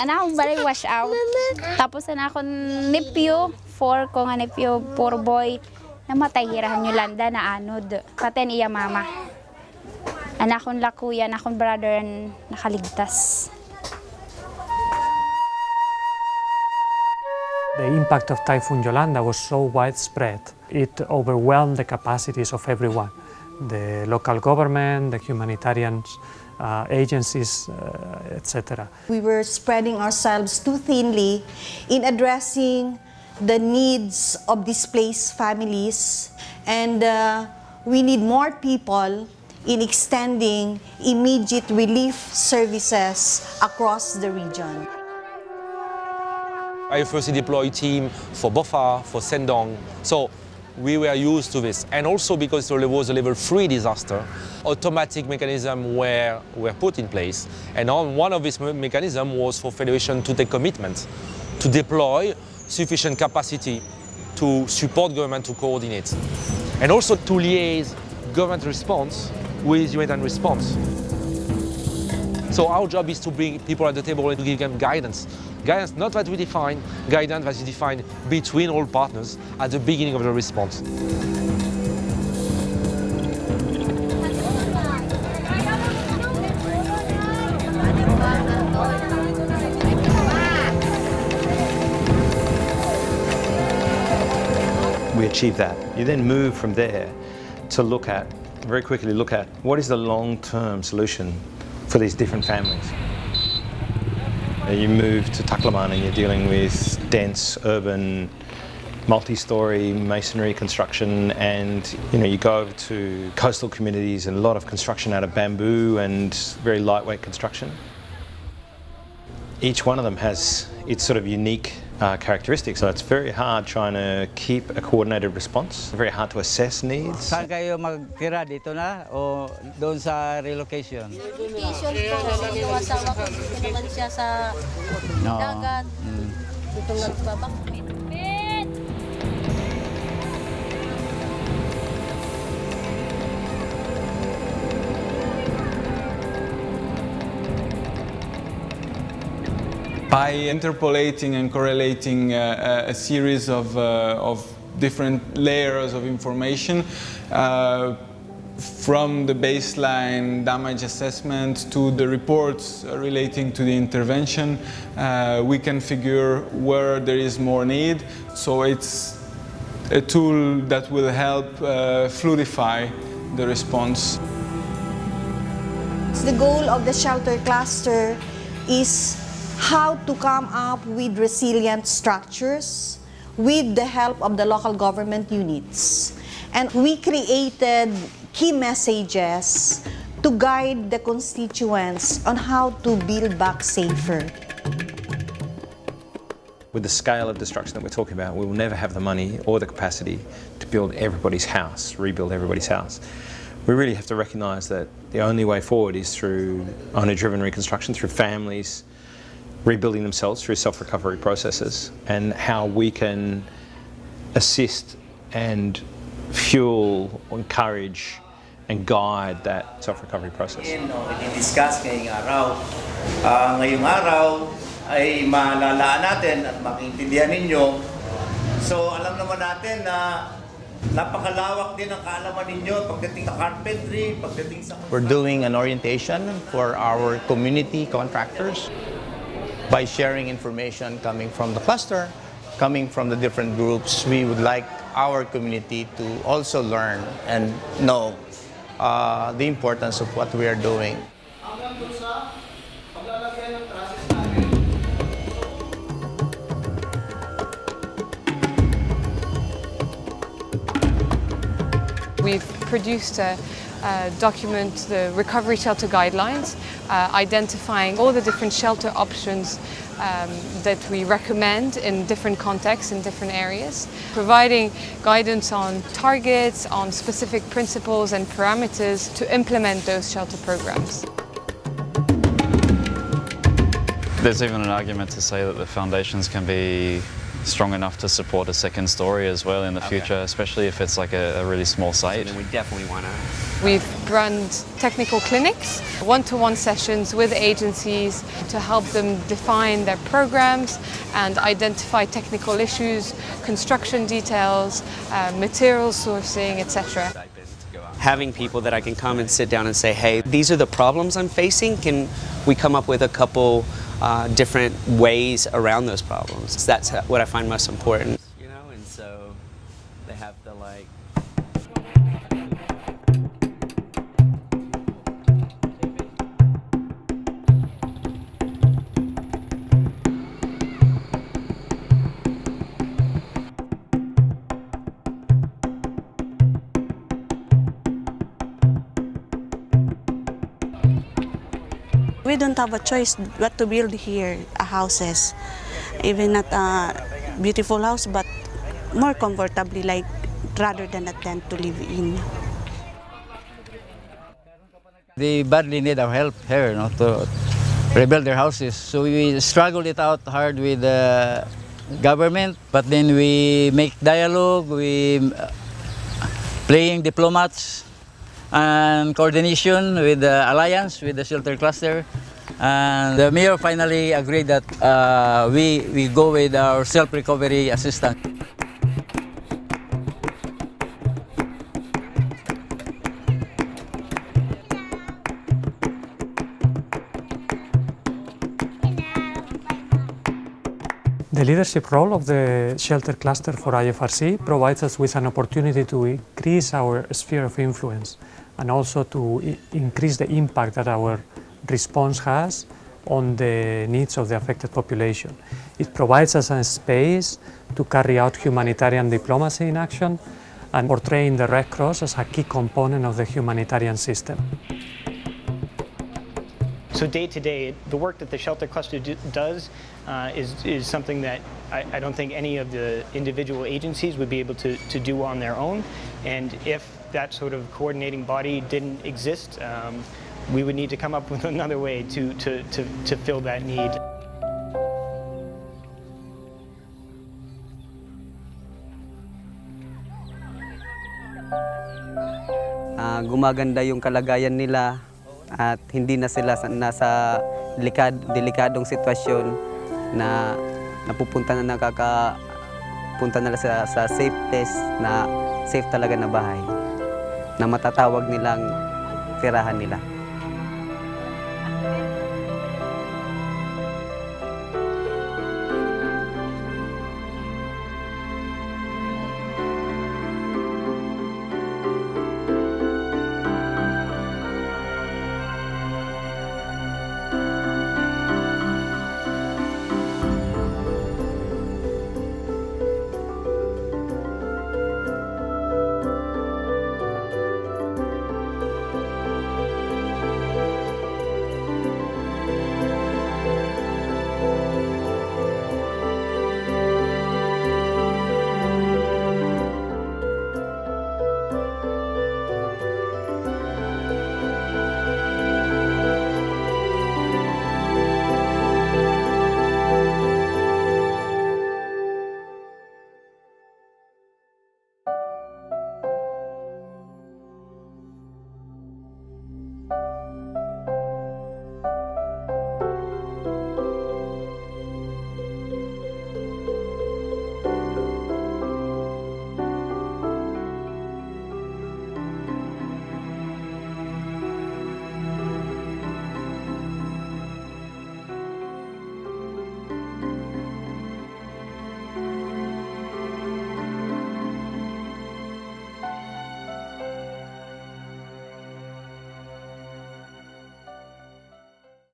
Ana bali wash out. Tapos ana akong nephew, 4 ko nga nephew, 4 boy. Namatay hirahan Yolanda na anod. Paten iya mama. Ana akong lakuya, ana akong brother nakaligtas. The impact of Typhoon Yolanda was so widespread, it overwhelmed the capacities of everyone. The local government, the humanitarian agencies, etc. We were spreading ourselves too thinly in addressing the needs of displaced families, and we need more people in extending immediate relief services across the region. IFRC deployed team for Bofa, for Sendong, so we were used to this. And also because it was a level 3 disaster, automatic mechanisms were put in place. And one of these mechanisms was for Federation to take commitments, to deploy sufficient capacity to support government to coordinate. And also to liaise government response with humanitarian response. So our job is to bring people at the table and to give them guidance. Guidance not that we define, guidance that is defined between all partners at the beginning of the response. We achieve that. You then move from there to very quickly look at what is the long-term solution for these different families. You move to Tacloban and you're dealing with dense, urban, multi-story masonry construction, and you go over to coastal communities and a lot of construction out of bamboo and very lightweight construction. Each one of them has its sort of unique characteristics, so it's very hard trying to keep a coordinated response, very hard to assess needs. Saan kayo magtira? Dito na o doon sa relocation? Relocation po. Yung asawa ko, naman siya sa dagat. Dito nagbabak. By interpolating and correlating a series of different layers of information from the baseline damage assessment to the reports relating to the intervention, we can figure where there is more need. So it's a tool that will help fluidify the response. The goal of the shelter cluster is how to come up with resilient structures with the help of the local government units. And we created key messages to guide the constituents on how to build back safer. With the scale of destruction that we're talking about, we will never have the money or the capacity to build everybody's house, rebuild everybody's house. We really have to recognise that the only way forward is through owner-driven reconstruction, through families rebuilding themselves through self-recovery processes, and how we can assist and fuel, encourage and guide that self-recovery process. I-discuss ngayong araw. Ngayong araw ay malalaan natin at makiintindihan ninyo. So alam naman natin na napakalawak din ang kaalaman ninyo pagdating sa carpentry, pagdating sa... We're doing an orientation for our community contractors by sharing information coming from the cluster, coming from the different groups. We would like our community to also learn and know the importance of what we are doing. We've produced a document, the recovery shelter guidelines, identifying all the different shelter options that we recommend in different contexts, in different areas, providing guidance on targets, on specific principles and parameters to implement those shelter programs. There's even an argument to say that the foundations can be strong enough to support a second story as well in the future, especially if it's like a really small site. So then we definitely want to. We've run technical clinics, one-to-one sessions with agencies to help them define their programs and identify technical issues, construction details, material sourcing, etc. Having people that I can come and sit down and say, hey, these are the problems I'm facing. Can we come up with a couple different ways around those problems? That's what I find most important. You know, and so they have the like. We don't have a choice what to build here, houses. Even not a beautiful house, but more comfortably, like rather than a tent to live in. They badly need our help here, to rebuild their houses. So we struggled it out hard with the government, but then we make dialogue, we playing diplomats, and coordination with the alliance, with the shelter cluster. And the mayor finally agreed that we go with our self-recovery assistance. The leadership role of the shelter cluster for IFRC provides us with an opportunity to increase our sphere of influence and also to increase the impact that our response has on the needs of the affected population. It provides us a space to carry out humanitarian diplomacy in action and portraying the Red Cross as a key component of the humanitarian system. So day to day, the work that the shelter cluster does is something that I don't think any of the individual agencies would be able to do on their own. And if that sort of coordinating body didn't exist, we would need to come up with another way to fill that need. Gumaganda yung kalagayan nila at hindi na sila nasa delikadong sitwasyon na napupunta na nakakapunta na sa safe place na safe talaga na bahay na matatawag nilang tirahan nila.